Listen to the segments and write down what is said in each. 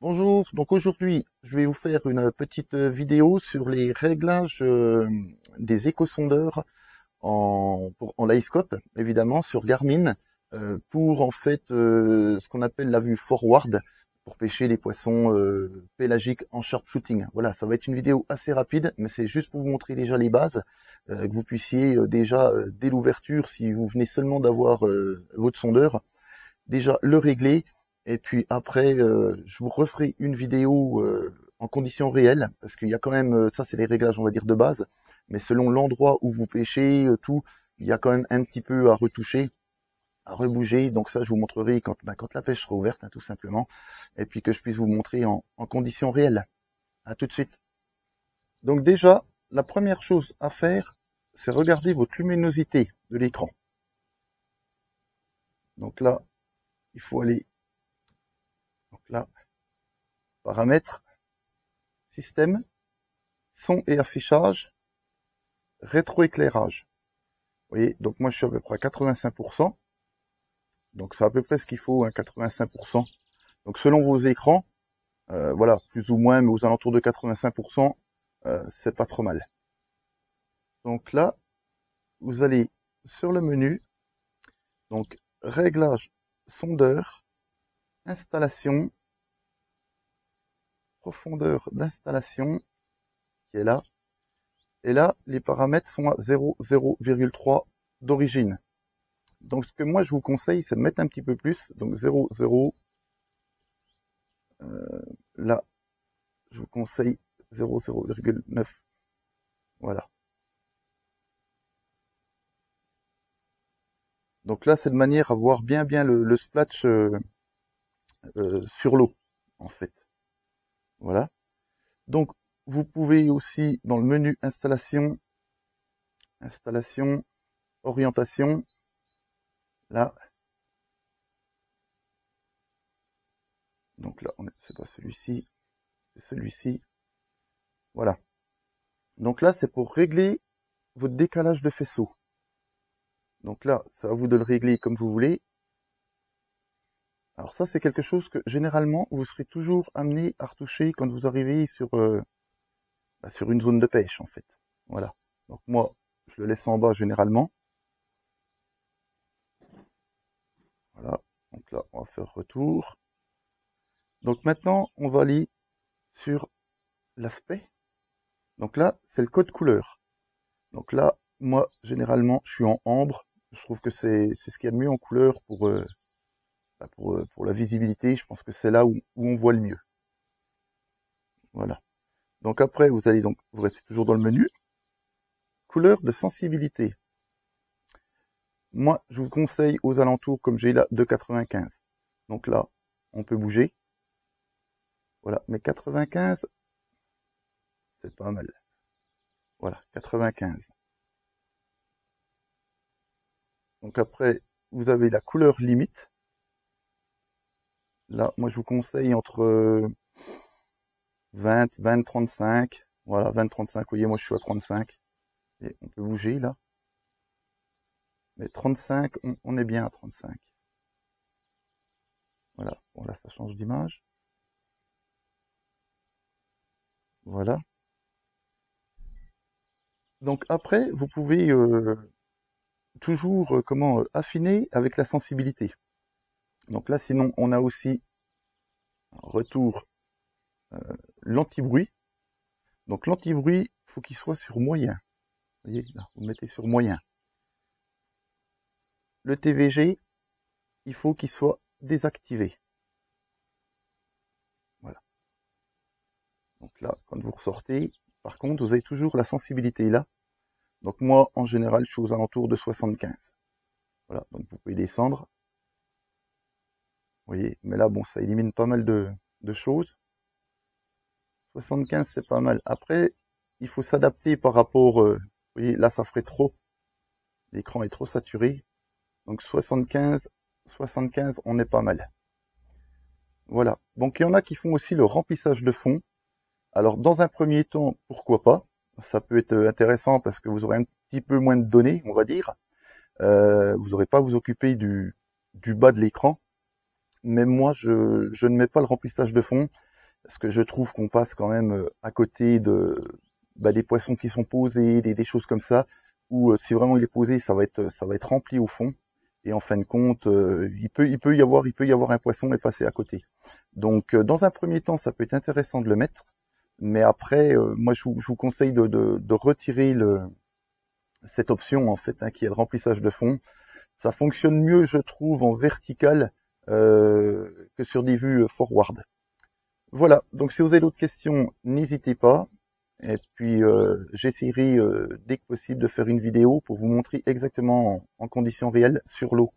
Bonjour, donc aujourd'hui je vais vous faire une petite vidéo sur les réglages des échosondeurs en Livescope, évidemment sur Garmin, pour en fait ce qu'on appelle la vue forward, pour pêcher les poissons pélagiques en sharpshooting. Voilà, ça va être une vidéo assez rapide, mais c'est juste pour vous montrer déjà les bases, que vous puissiez déjà, dès l'ouverture, si vous venez seulement d'avoir votre sondeur, déjà le régler. Et puis après, je vous referai une vidéo en conditions réelles, parce qu'il y a quand même, ça c'est les réglages on va dire de base, mais selon l'endroit où vous pêchez, tout, il y a quand même un petit peu à retoucher, à rebouger. Donc ça je vous montrerai quand la pêche sera ouverte, hein, tout simplement, et puis que je puisse vous montrer en conditions réelles. À tout de suite. Donc déjà, la première chose à faire, c'est regarder votre luminosité de l'écran. Donc là, il faut aller, donc là, paramètres, système, son et affichage, rétroéclairage. Vous voyez, donc moi je suis à peu près à 85%. Donc c'est à peu près ce qu'il faut, hein, 85%. Donc selon vos écrans, voilà, plus ou moins, mais aux alentours de 85%, c'est pas trop mal. Donc là, vous allez sur le menu, donc réglage sondeur, installation, profondeur d'installation, qui est là. Et là, les paramètres sont à 0,3 d'origine. Donc ce que moi je vous conseille, c'est de mettre un petit peu plus. Donc 0,0. Là, je vous conseille 0,9. Voilà. Donc là, c'est de manière à voir bien le splash sur l'eau, en fait. Voilà. Donc, vous pouvez aussi, dans le menu installation, orientation, là. Donc là, c'est pas celui-ci, c'est celui-ci. Voilà. Donc là, c'est pour régler votre décalage de faisceau. Donc là, c'est à vous de le régler comme vous voulez. Alors ça, c'est quelque chose que généralement, vous serez toujours amené à retoucher quand vous arrivez sur une zone de pêche, en fait. Voilà. Donc moi, je le laisse en bas généralement. Voilà. Donc là, on va faire retour. Donc maintenant, on va aller sur l'aspect. Donc là, c'est le code couleur. Donc là, moi, généralement, je suis en ambre. Je trouve que c'est ce qu'il y a de mieux en couleur pour la visibilité. Je pense que c'est là où on voit le mieux. Voilà. Donc après, vous restez toujours dans le menu. Couleur de sensibilité. Moi, je vous conseille aux alentours, comme j'ai là, de 95. Donc là, on peut bouger. Voilà, mais 95, c'est pas mal. Voilà, 95. Donc après, vous avez la couleur limite. Là, moi, je vous conseille entre 20, 20, 35. Voilà, 20, 35. Vous voyez, moi, je suis à 35. Et on peut bouger, là. Mais 35, on est bien à 35. Voilà. Bon, là, ça change d'image. Voilà. Donc après, vous pouvez toujours affiner avec la sensibilité. Donc là, sinon, on a aussi en retour l'anti-bruit. Donc l'anti-bruit, faut qu'il soit sur moyen. Vous voyez, là, vous mettez sur moyen. Le TVG, il faut qu'il soit désactivé. Voilà. Donc là, quand vous ressortez, par contre, vous avez toujours la sensibilité là. Donc moi, en général, je suis aux alentours de 75. Voilà, donc vous pouvez descendre. Vous voyez, mais là, bon, ça élimine pas mal de choses. 75, c'est pas mal. Après, il faut s'adapter par rapport... vous voyez, là, ça ferait trop. L'écran est trop saturé. Donc 75, on est pas mal. Voilà. Donc il y en a qui font aussi le remplissage de fond. Alors dans un premier temps, pourquoi pas? Ça peut être intéressant parce que vous aurez un petit peu moins de données, on va dire. Vous n'aurez pas à vous occuper du bas de l'écran. Mais moi, je ne mets pas le remplissage de fond parce que je trouve qu'on passe quand même à côté de des poissons qui sont posés, des choses comme ça, où si vraiment il est posé, ça va être rempli au fond, et en fin de compte, il peut y avoir un poisson et passer à côté. Donc dans un premier temps, ça peut être intéressant de le mettre, mais après, moi je vous conseille de retirer cette option en fait, qui est le remplissage de fond. Ça fonctionne mieux, je trouve, en vertical que sur des vues forward. Voilà, donc si vous avez d'autres questions, n'hésitez pas. Et puis j'essaierai dès que possible de faire une vidéo pour vous montrer exactement en conditions réelles sur l'eau.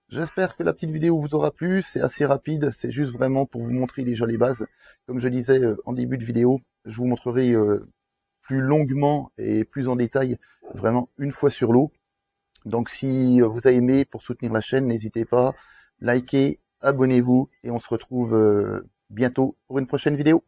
J'espère que la petite vidéo vous aura plu, c'est assez rapide, c'est juste vraiment pour vous montrer déjà les bases. Comme je disais en début de vidéo, je vous montrerai plus longuement et plus en détail, vraiment une fois sur l'eau. Donc si vous avez aimé, pour soutenir la chaîne, n'hésitez pas, likez, abonnez-vous et on se retrouve bientôt pour une prochaine vidéo.